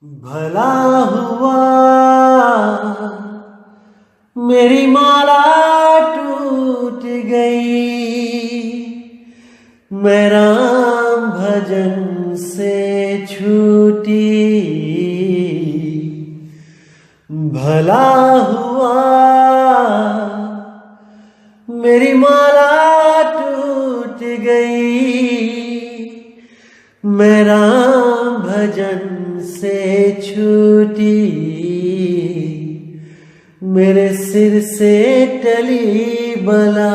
भला हुआ मेरी माला टूट गई, मैं राम भजन से छूटी। भला हुआ मेरी माला टूट गई, मैं राम भजन से छूटी। मेरे सिर से टली बला,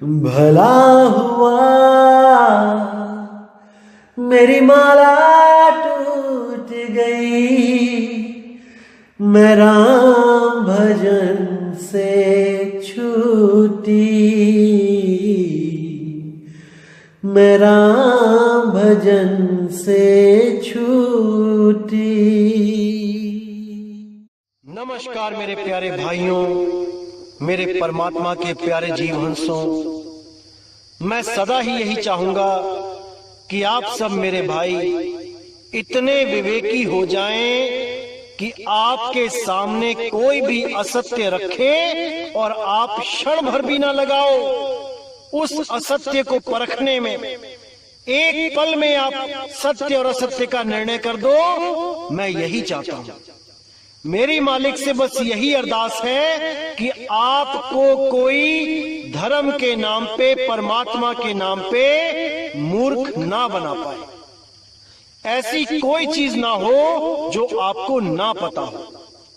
भला हुआ मेरी माला टूट गई, मैं राम भजन से छूटी। मैं राम भजन से छूटी। नमस्कार मेरे प्यारे भाइयों, मेरे परमात्मा के प्यारे जीव हंसों। मैं सदा ही यही चाहूंगा कि आप सब मेरे भाई इतने विवेकी हो जाएं कि आपके सामने कोई भी असत्य रखे और आप क्षण भर भी ना लगाओ उस असत्य को परखने में। एक पल में आप सत्य और असत्य का निर्णय कर दो। मैं यही चाहता हूं। मेरी मालिक से बस यही अरदास है कि आपको कोई धर्म के नाम पे, परमात्मा के नाम पे मूर्ख ना बना पाए। ऐसी कोई चीज ना हो जो आपको ना पता हो।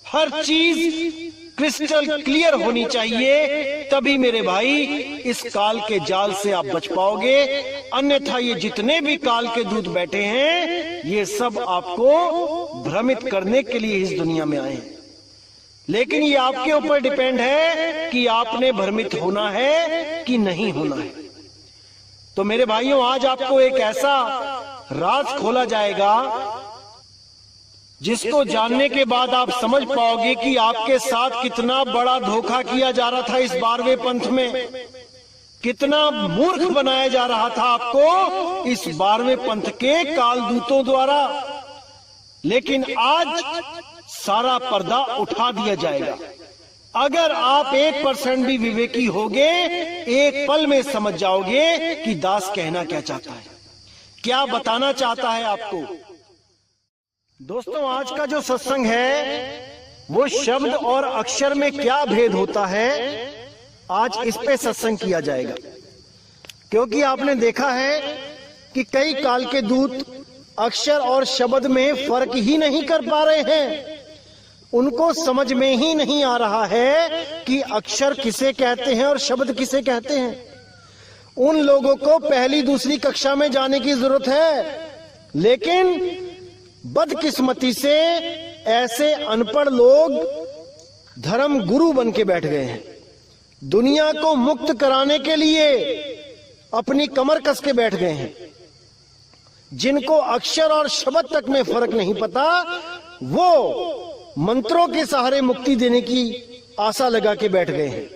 हर चीज क्रिस्टल क्लियर होनी चाहिए, तभी मेरे भाई इस काल के जाल से आप बच पाओगे। अन्यथा ये जितने भी काल के दूत बैठे हैं, ये सब आपको भ्रमित करने के लिए इस दुनिया में आए हैं। लेकिन ये आपके ऊपर डिपेंड है कि आपने भ्रमित होना है कि नहीं होना है। तो मेरे भाइयों, आज आपको एक ऐसा राज खोला जाएगा जिसको जानने के बाद आप समझ पाओगे कि आपके साथ कितना बड़ा धोखा किया जा रहा था। इस 12वें पंथ में कितना मूर्ख बनाया जा रहा था आपको इस 12वें पंथ के कालदूतों द्वारा। लेकिन आज सारा पर्दा उठा दिया जाएगा। अगर आप 1% भी विवेकी होगे, एक पल में समझ जाओगे कि दास कहना क्या चाहता है, क्या बताना चाहता है आपको। दोस्तों, आज का जो सत्संग है वो शब्द और अक्षर में क्या भेद होता है, आज इस पे सत्संग किया जाएगा। क्योंकि आपने देखा है कि कई काल के दूत अक्षर और शब्द में फर्क ही नहीं कर पा रहे हैं। उनको समझ में ही नहीं आ रहा है कि अक्षर किसे कहते हैं और शब्द किसे कहते हैं। उन लोगों को पहली दूसरी कक्षा में जाने की जरूरत है। लेकिन बदकिस्मती से ऐसे अनपढ़ लोग धर्म गुरु बन के बैठ गए हैं। दुनिया को मुक्त कराने के लिए अपनी कमर कस के बैठ गए हैं। जिनको अक्षर और शब्द तक में फर्क नहीं पता, वो मंत्रों के सहारे मुक्ति देने की आशा लगा के बैठ गए हैं।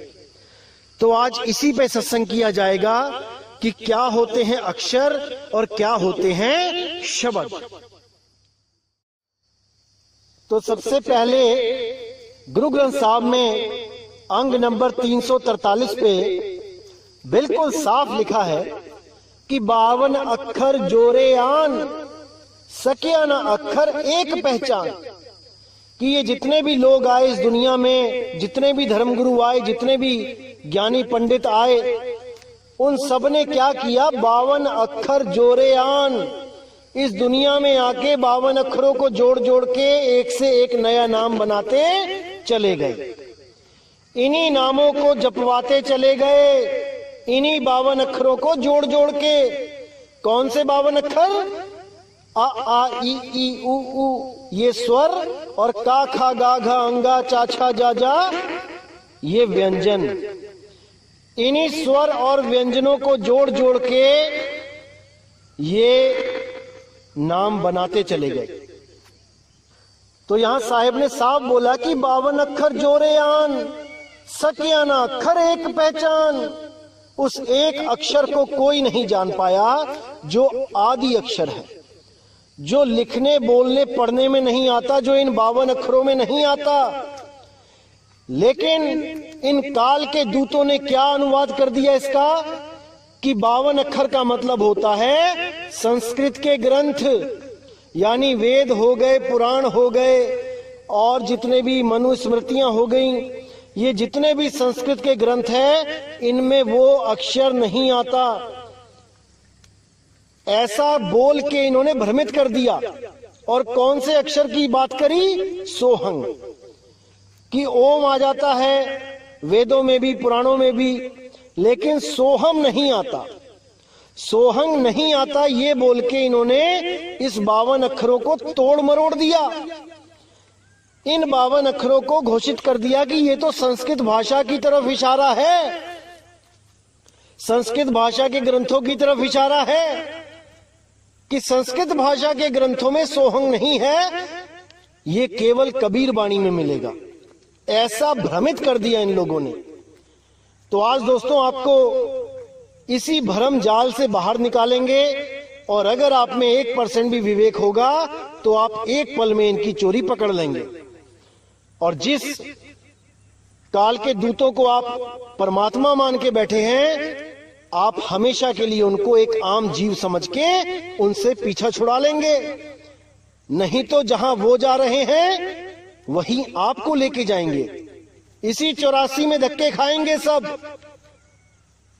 तो आज इसी पे सत्संग किया जाएगा कि क्या होते हैं अक्षर और क्या होते हैं शब्द। तो सबसे पहले गुरु ग्रंथ साहब में अंग नंबर 343 पे बिल्कुल साफ लिखा है कि 52 अक्षर जोरे आन, सकिया न अक्षर एक पहचान। कि ये जितने भी लोग आए इस दुनिया में, जितने भी धर्मगुरु आए, जितने भी ज्ञानी पंडित आए, उन सब ने क्या किया, 52 अक्षर जोरे आन। इस दुनिया में आके 52 अक्षरों को जोड़ जोड़ के एक से एक नया नाम बनाते चले गए। इन्हीं नामों को जपवाते चले गए, इन्हीं 52 अक्षरों को जोड़ जोड़ के। कौन से 52 अक्षर? आ आ ई ई उ उ ये स्वर, और का खा गा घा अंगा चा छा जा जा ये व्यंजन। इन्हीं स्वर और व्यंजनों को जोड़ जोड़ के ये नाम बनाते चले गए। तो यहां साहिब ने साफ बोला कि 52 अक्षर जोरे आन, सकिया ना अक्षर एक पहचान। उस एक अक्षर को कोई नहीं जान पाया जो आदि अक्षर है, जो लिखने बोलने पढ़ने में नहीं आता, जो इन 52 अक्षरों में नहीं आता। लेकिन इन काल के दूतों ने क्या अनुवाद कर दिया इसका कि 52 अक्षर का मतलब होता है संस्कृत के ग्रंथ, यानी वेद हो गए, पुराण हो गए और जितने भी मनुस्मृतियां हो गई, ये जितने भी संस्कृत के ग्रंथ हैं इनमें वो अक्षर नहीं आता। ऐसा बोल के इन्होंने भ्रमित कर दिया। और कौन से अक्षर की बात करी? सोहंग, कि ओम आ जाता है वेदों में भी पुराणों में भी, लेकिन सोहम नहीं आता, सोहंग नहीं आता, ये बोल के इन्होंने इस 52 अक्षरों को तोड़ मरोड़ दिया। इन 52 अक्षरों को घोषित कर दिया कि ये तो संस्कृत भाषा की तरफ इशारा है, संस्कृत भाषा के ग्रंथों की तरफ इशारा है, कि संस्कृत भाषा के ग्रंथों में सोहंग नहीं है, ये केवल कबीर बाणी में मिलेगा। ऐसा भ्रमित कर दिया इन लोगों ने। तो आज दोस्तों आपको इसी भ्रम जाल से बाहर निकालेंगे, और अगर आप में 1% भी विवेक होगा तो आप एक पल में इनकी चोरी पकड़ लेंगे। और जिस काल के दूतों को आप परमात्मा मान के बैठे हैं, आप हमेशा के लिए उनको एक आम जीव समझ के उनसे पीछा छुड़ा लेंगे। नहीं तो जहां वो जा रहे हैं वहीं आपको लेके जाएंगे। इसी 84 में धक्के खाएंगे सब।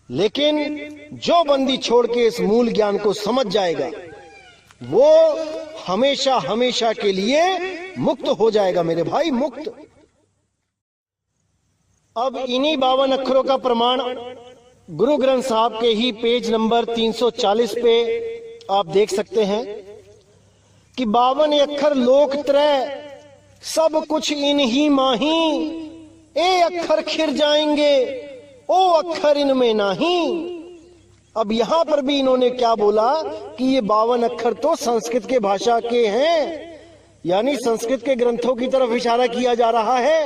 लेकिन जो बंदी छोड़ के इस मूल ज्ञान को समझ जाएगा वो हमेशा हमेशा के लिए मुक्त हो जाएगा मेरे भाई, मुक्त। अब इन्हीं 52 अक्षरों का प्रमाण गुरु ग्रंथ साहब के ही पेज नंबर 340 पे आप देख सकते हैं कि 52 अक्षर लोक त्रय सब कुछ इन्हीं माही, ए अक्षर खिर जाएंगे ओ अक्षर इनमें नहीं। अब यहां पर भी इन्होंने क्या बोला कि ये 52 अक्षर तो संस्कृत के भाषा के हैं, यानी संस्कृत के ग्रंथों की तरफ इशारा किया जा रहा है।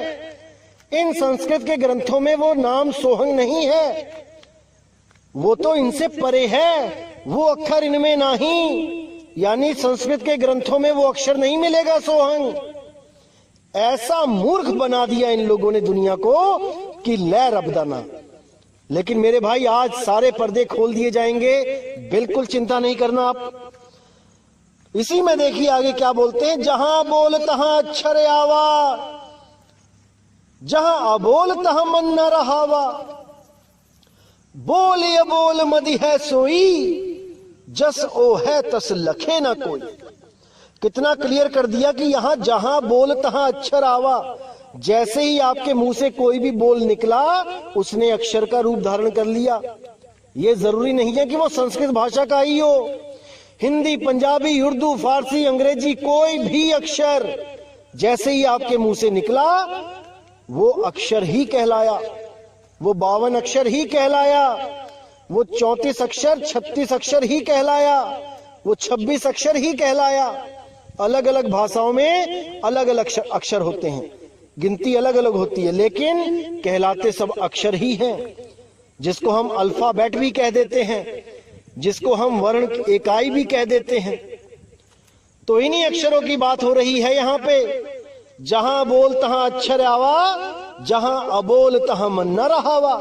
इन संस्कृत के ग्रंथों में वो नाम सोहंग नहीं है, वो तो इनसे परे है, वो अक्षर इनमें नहीं, यानी संस्कृत के ग्रंथों में वो अक्षर नहीं मिलेगा सोहंग। ऐसा मूर्ख बना दिया इन लोगों ने दुनिया को कि लै रबदाना। लेकिन मेरे भाई आज सारे पर्दे खोल दिए जाएंगे, बिल्कुल चिंता नहीं करना आप। इसी में देखिए आगे क्या बोलते हैं, जहां बोल तहां अक्षर आवा, जहां अबोल तहां मन न रहावा, बोल ये बोल मदि है सोई, जस ओ है तस लखे ना कोई। कितना क्लियर कर दिया कि यहां जहां बोल तहां अक्षर आवा, जैसे ही आपके मुंह से कोई भी बोल निकला उसने अक्षर का रूप धारण कर लिया। यह जरूरी नहीं है कि वो संस्कृत भाषा का ही हो, हिंदी, पंजाबी, उर्दू, फारसी, अंग्रेजी, कोई भी अक्षर जैसे ही आपके मुंह से निकला वो अक्षर ही कहलाया, वो 52 अक्षर ही कहलाया, वो 34 अक्षर 36 अक्षर ही कहलाया, वो 26 अक्षर ही कहलाया। अलग अलग भाषाओं में अलग अलग अक्षर होते हैं, गिनती अलग अलग होती है, लेकिन कहलाते सब अक्षर ही हैं। जिसको हम अल्फाबेट भी कह देते हैं, जिसको हम वर्ण इकाई भी कह देते हैं। तो इन्हीं अक्षरों की बात हो रही है यहाँ पे। जहां बोल तहां अक्षर आवा, जहां अबोल तहां मन न रहावा।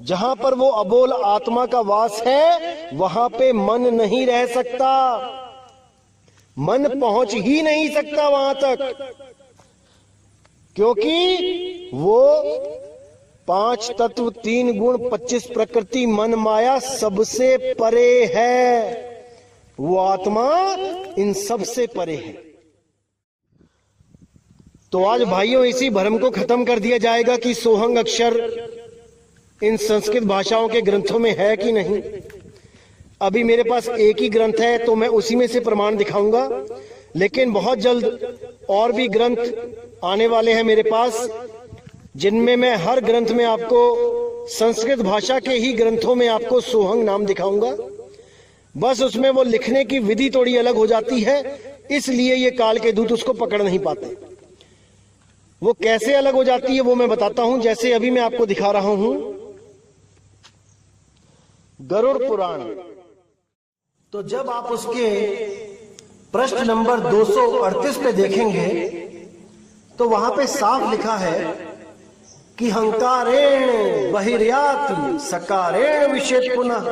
जहां पर वो अबोल आत्मा का वास है वहां पे मन नहीं रह सकता, मन पहुंच ही नहीं सकता वहां तक, क्योंकि वो 5 तत्व 3 गुण 25 प्रकृति मन माया सबसे परे है। वो आत्मा इन सबसे परे है। तो आज भाइयों इसी भ्रम को खत्म कर दिया जाएगा कि सोहंग अक्षर इन संस्कृत भाषाओं के ग्रंथों में है कि नहीं। अभी मेरे पास एक ही ग्रंथ है तो मैं उसी में से प्रमाण दिखाऊंगा, लेकिन बहुत जल्द और भी ग्रंथ आने वाले हैं मेरे पास, जिनमें मैं हर ग्रंथ में आपको संस्कृत भाषा के ही ग्रंथों में आपको सोहंग नाम दिखाऊंगा। बस उसमें वो लिखने की विधि थोड़ी अलग हो जाती है, इसलिए ये काल के दूत उसको पकड़ नहीं पाते। वो कैसे अलग हो जाती है वो मैं बताता हूं। जैसे अभी मैं आपको दिखा रहा हूं गरुड़ पुराण, तो जब आप उसके पृष्ठ नंबर 238 पे देखेंगे तो वहां पे साफ लिखा है कि हंकारेण बहिर्याति सकारेण विशेष पुनः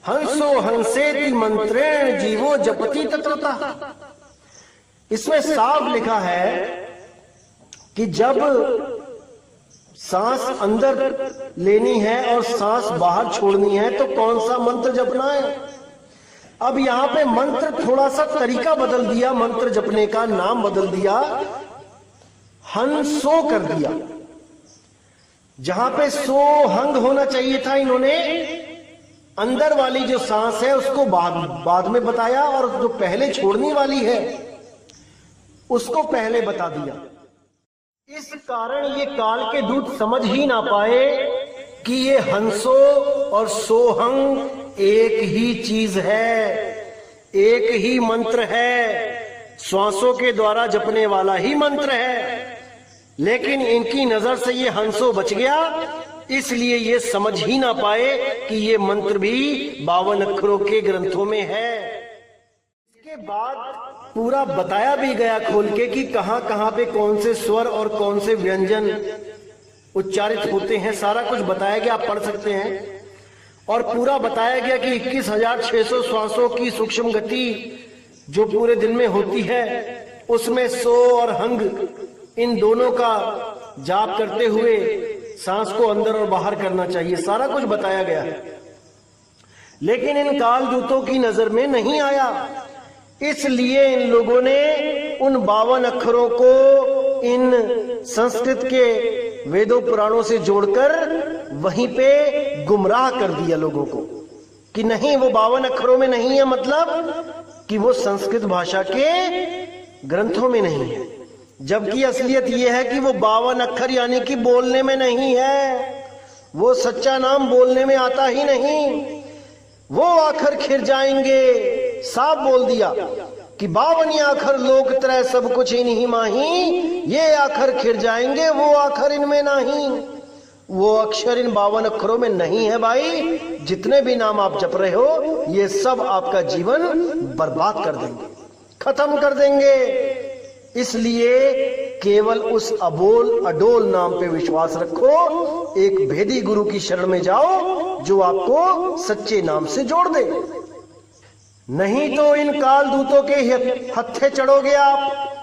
हंसो हंसेति मंत्रेण जीवो जपति तत्रतः। इसमें साफ लिखा है कि जब सांस अंदर लेनी है और सांस बाहर छोड़नी है तो कौन सा मंत्र जपना है। अब यहां पे मंत्र थोड़ा सा तरीका बदल दिया, मंत्र जपने का नाम बदल दिया, हंसो कर दिया। जहां पे सो हंग होना चाहिए था इन्होंने अंदर वाली जो सांस है उसको बाद में बताया और जो पहले छोड़ने वाली है उसको पहले बता दिया। इस कारण ये काल के दूत समझ ही ना पाए कि ये हंसो और सोहंग एक ही चीज है, एक ही मंत्र है, श्वासों के द्वारा जपने वाला ही मंत्र है। लेकिन इनकी नजर से ये हंसो बच गया, इसलिए ये समझ ही ना पाए कि ये मंत्र भी 52 अक्षरों के ग्रंथों में है। इसके बाद पूरा बताया भी गया खोल के कि कहां कहां पे कौन से स्वर और कौन से व्यंजन उच्चारित होते हैं, सारा कुछ बताया गया, आप पढ़ सकते हैं। और पूरा बताया गया कि 21,600 श्वासों की सूक्ष्म गति जो पूरे दिन में होती है उसमें सो और हंग इन दोनों का जाप करते हुए सांस को अंदर और बाहर करना चाहिए, सारा कुछ बताया गया है। लेकिन इन काल दूतों की नजर में नहीं आया, इसलिए इन लोगों ने उन 52 अक्षरों को इन संस्कृत के वेदों पुराणों से जोड़कर वहीं पे गुमराह कर दिया लोगों को कि नहीं वो 52 अक्षरों में नहीं है, मतलब कि वो संस्कृत भाषा के ग्रंथों में नहीं है। जबकि असलियत ये है कि वो 52 अक्षर यानी कि बोलने में नहीं है, वो सच्चा नाम बोलने में आता ही नहीं। वो आखर खिर जाएंगे, साफ बोल दिया कि 52 आखर लोक त्रय सब कुछ इन्हीं माही, ये आखर खिर जाएंगे, वो आखर इनमें नहीं। वो अक्षर इन 52 अक्षरों में नहीं है भाई। जितने भी नाम आप जप रहे हो ये सब आपका जीवन बर्बाद कर देंगे, खत्म कर देंगे। इसलिए केवल उस अबोल अडोल नाम पे विश्वास रखो, एक भेदी गुरु की शरण में जाओ जो आपको सच्चे नाम से जोड़ दे। नहीं तो इन काल दूतों के हत्थे चढ़ोगे आप,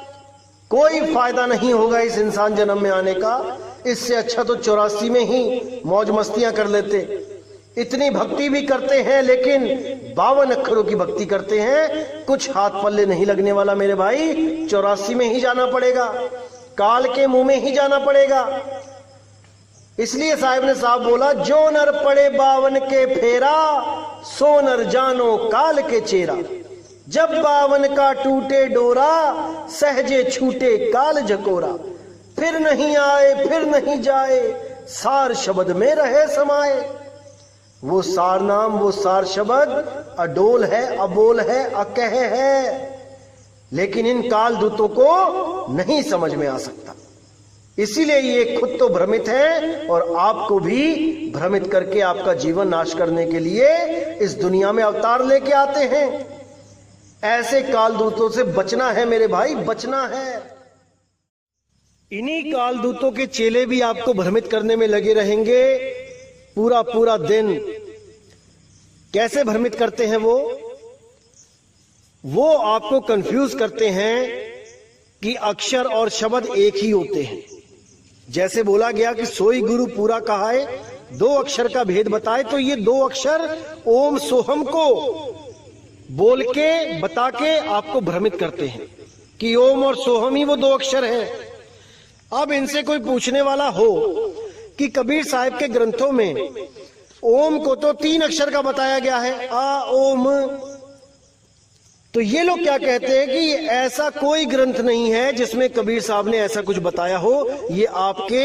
कोई फायदा नहीं होगा इस इंसान जन्म में आने का। इससे अच्छा तो 84 में ही मौज मस्तियां कर लेते। इतनी भक्ति भी करते हैं लेकिन 52 अक्षरों की भक्ति करते हैं, कुछ हाथ पल्ले नहीं लगने वाला मेरे भाई। 84 में ही जाना पड़ेगा, काल के मुंह में ही जाना पड़ेगा। इसलिए साहब ने साहब बोला, जो नर पड़े 52 के फेरा सो नर जानो काल के चेरा। जब 52 का टूटे डोरा सहजे छूटे काल झकोरा। फिर नहीं आए फिर नहीं जाए सार शब्द में रहे समाये। वो सार नाम, वो सार शब्द अडोल है, अबोल है, अकह है, लेकिन इन काल दूतों को नहीं समझ में आ सकता। इसीलिए ये खुद तो भ्रमित है और आपको भी भ्रमित करके आपका जीवन नाश करने के लिए इस दुनिया में अवतार लेके आते हैं। ऐसे काल दूतों से बचना है मेरे भाई, बचना है। इन्हीं काल दूतों के चेले भी आपको भ्रमित करने में लगे रहेंगे पूरा पूरा दिन। कैसे भ्रमित करते हैं वो आपको कंफ्यूज करते हैं कि अक्षर और शब्द एक ही होते हैं। जैसे बोला गया कि सोई गुरु पूरा कहा है, 2 अक्षर का भेद बताए, तो ये 2 अक्षर ओम सोहम को बोल के बता के आपको भ्रमित करते हैं कि ओम और सोहम ही वो 2 अक्षर हैं। अब इनसे कोई पूछने वाला हो कि कबीर साहब के ग्रंथों में ओम को तो 3 अक्षर का बताया गया है, आ ओम, तो ये लोग क्या कहते हैं कि ऐसा कोई ग्रंथ नहीं है जिसमें कबीर साहब ने ऐसा कुछ बताया हो। ये आपके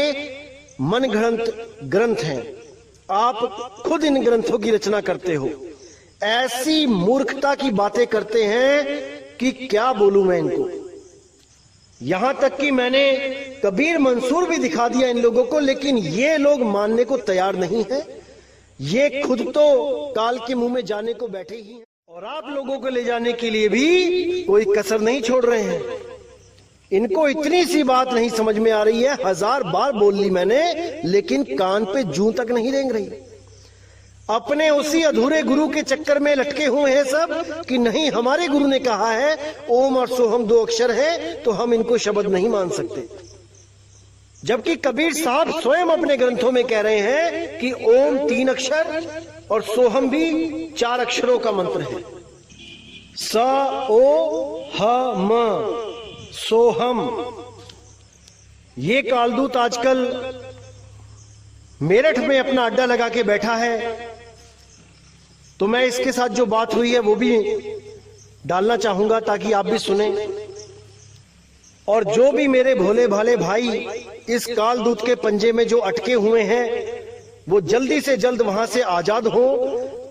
मन गढ़ंत ग्रंथ हैं, आप खुद इन ग्रंथों की रचना करते हो। ऐसी मूर्खता की बातें करते हैं कि क्या बोलूं मैं इनको। यहां तक कि मैंने कबीर मंसूर भी दिखा दिया इन लोगों को, लेकिन ये लोग मानने को तैयार नहीं है। ये खुद तो काल के मुंह में जाने को बैठे ही हैं। और आप लोगों को ले जाने के लिए भी कोई कसर नहीं छोड़ रहे हैं। इनको इतनी सी बात नहीं समझ में आ रही है, 1000 बार बोल ली मैंने, लेकिन कान पे जूं तक नहीं रेंग रही। अपने उसी अधूरे गुरु के चक्कर में लटके हुए हैं सब कि नहीं, हमारे गुरु ने कहा है ओम और सोहम 2 अक्षर हैं, तो हम इनको शब्द नहीं मान सकते। जबकि कबीर साहब स्वयं अपने ग्रंथों में कह रहे हैं कि ओम 3 अक्षर और सोहम भी 4 अक्षरों का मंत्र है। स ओ ह म सोहम। ये कालदूत आजकल मेरठ में अपना अड्डा लगा के बैठा है, तो मैं इसके साथ जो बात हुई है वो भी डालना चाहूंगा ताकि आप भी सुने। और जो भी मेरे भोले भाले भाई इस कालदूत के पंजे में जो अटके हुए हैं, वो जल्दी से जल्द वहां से आजाद हो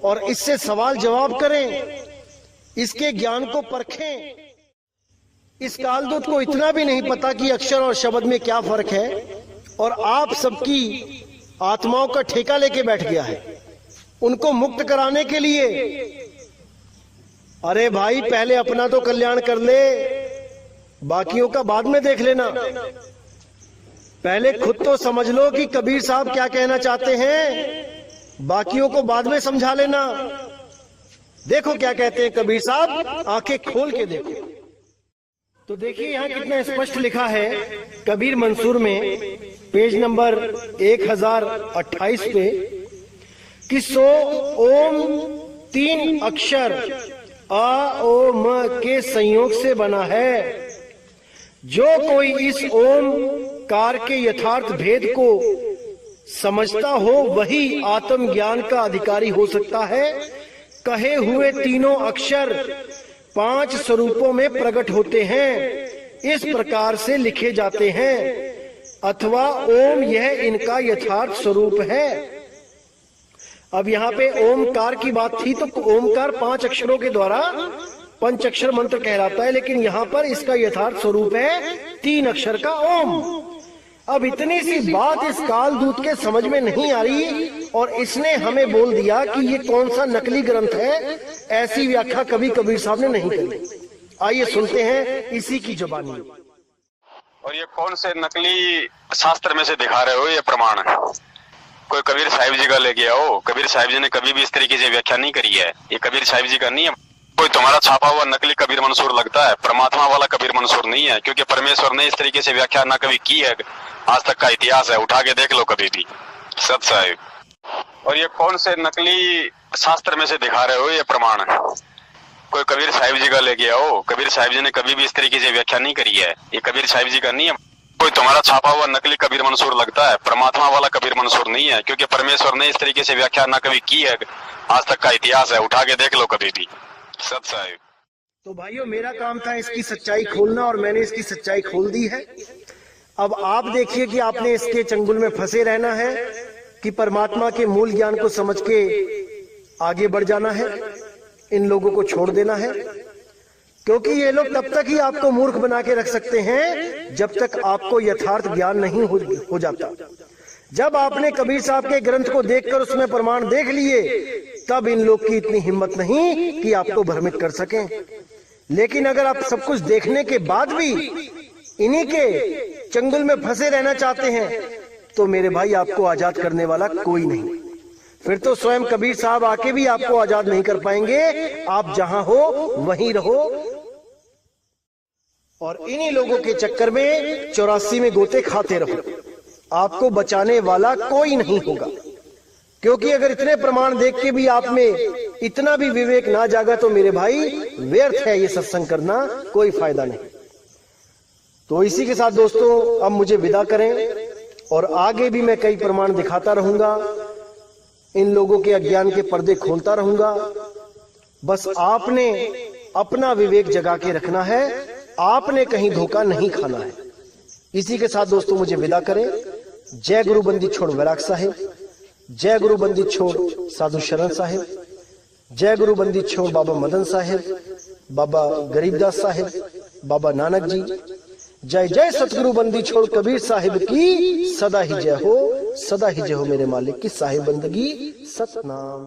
और इससे सवाल जवाब करें, इसके ज्ञान को परखें। इस कालदूत को इतना भी नहीं पता कि अक्षर और शब्द में क्या फर्क है, और आप सबकी आत्माओं का ठेका लेके बैठ गया है उनको मुक्त कराने के लिए। अरे भाई, पहले अपना तो कल्याण कर ले, बाकियों का बाद में देख लेना। पहले खुद तो समझ लो कि कबीर साहब क्या कहना चाहते हैं, बाकियों को बाद में समझा लेना। देखो क्या कहते हैं कबीर साहब, आंखें खोल के देखो। तो देखिए यहाँ कितना स्पष्ट लिखा है कबीर मंसूर में, पेज नंबर 1028 पे, कि सो ओम 3 अक्षर आ ओ म के संयोग से बना है। जो कोई इस ओम कार के यथार्थ भेद को समझता हो वही आत्म ज्ञान का अधिकारी हो सकता है। कहे हुए तीनों अक्षर 5 स्वरूपों में प्रकट होते हैं, इस प्रकार से लिखे जाते हैं, अथवा ओम यह इनका यथार्थ स्वरूप है। अब यहाँ पे ओमकार की बात थी, तो ओमकार 5 अक्षरों के द्वारा पंचाक्षर मंत्र कहलाता है, लेकिन यहाँ पर इसका यथार्थ स्वरूप है 3 अक्षर का ओम। अब इतनी सी बात इस कालदूत के समझ में नहीं आ रही और इसने हमें बोल दिया कि ये कौन सा नकली ग्रंथ है। ऐसी व्याख्या कभी कबीर साहब ने नहीं करी। आइए सुनते हैं इसी की जुबानी। और ये कौन से नकली शास्त्र में से दिखा रहे हो ये प्रमाण? कोई कबीर साहिब जी का लेके आओ। कबीर साहिब जी ने कभी भी इस तरीके से व्याख्या नहीं करी है, ये कबीर साहिब जी का नहीं है। कोई तुम्हारा छापा हुआ नकली कबीर मंसूर लगता है, परमात्मा वाला कबीर मंसूर नहीं है, क्योंकि परमेश्वर ने इस तरीके से व्याख्या ना कभी की है, आज तक का इतिहास है, उठा के देख लो कभी भी। सत साहिब। और ये कौन से नकली शास्त्र में से दिखा रहे हो ये प्रमाण? कोई कबीर साहिब जी का लेके आओ। कबीर साहिब जी ने कभी भी इस तरीके से व्याख्या नहीं करी है, ये कबीर साहिब जी का नहीं है। कोई तुम्हारा छापा हुआ नकली कबीर मंसूर लगता है, परमात्मा वाला कबीर मंसूर नहीं है, क्योंकि परमेश्वर ने इस तरीके से व्याख्या ना कभी की है, आज तक का इतिहास है, उठा के देख लो कभी भी। सत साहिब। तो भाइयों, मेरा काम था इसकी सच्चाई खोलना और मैंने इसकी सच्चाई खोल दी है। अब आप देखिए कि आपने इसके चंगुल में फंसे रहना है कि परमात्मा के मूल ज्ञान को समझ के आगे बढ़ जाना है, इन लोगों को छोड़ देना है। क्योंकि ये लोग तब तक ही आपको मूर्ख बना के रख सकते हैं जब तक आपको यथार्थ ज्ञान नहीं हो जाता। जब आपने कबीर साहब के ग्रंथ को देखकर उसमें प्रमाण देख लिए, तब इन लोग की इतनी हिम्मत नहीं कि आपको भ्रमित कर सकें। लेकिन अगर आप सब कुछ देखने के बाद भी इन्हीं के चंगुल में फंसे रहना चाहते हैं, तो मेरे भाई आपको आजाद करने वाला कोई नहीं। फिर तो स्वयं कबीर साहब आके भी आपको आजाद नहीं कर पाएंगे। आप जहां हो वहीं रहो और इन्हीं लोगों के चक्कर में 84 में गोते खाते रहो। आपको बचाने वाला कोई नहीं होगा। क्योंकि अगर इतने प्रमाण देख के भी आप में इतना भी विवेक ना जागा तो मेरे भाई व्यर्थ है ये सत्संग करना, कोई फायदा नहीं। तो इसी के साथ दोस्तों अब मुझे विदा करें, और आगे भी मैं कई प्रमाण दिखाता रहूंगा, इन लोगों के अज्ञान के पर्दे खोलता रहूंगा। बस आपने अपना विवेक जगा के रखना है, आपने कहीं धोखा नहीं खाना है। इसी के साथ दोस्तों मुझे विदा करें। जय गुरु बंदी छोड़ वैराग साहिब, जय गुरु बंदी छोड़ साधु शरण साहिब, जय गुरु बंदी छोड़ बाबा मदन साहिब, बाबा गरीबदास साहिब, बाबा नानक जी। जय जय सतगुरु बंदी छोड़ कबीर साहिब की सदा ही जय हो, सदा ही जय हो मेरे मालिक की साहिब बंदगी। सतनाम।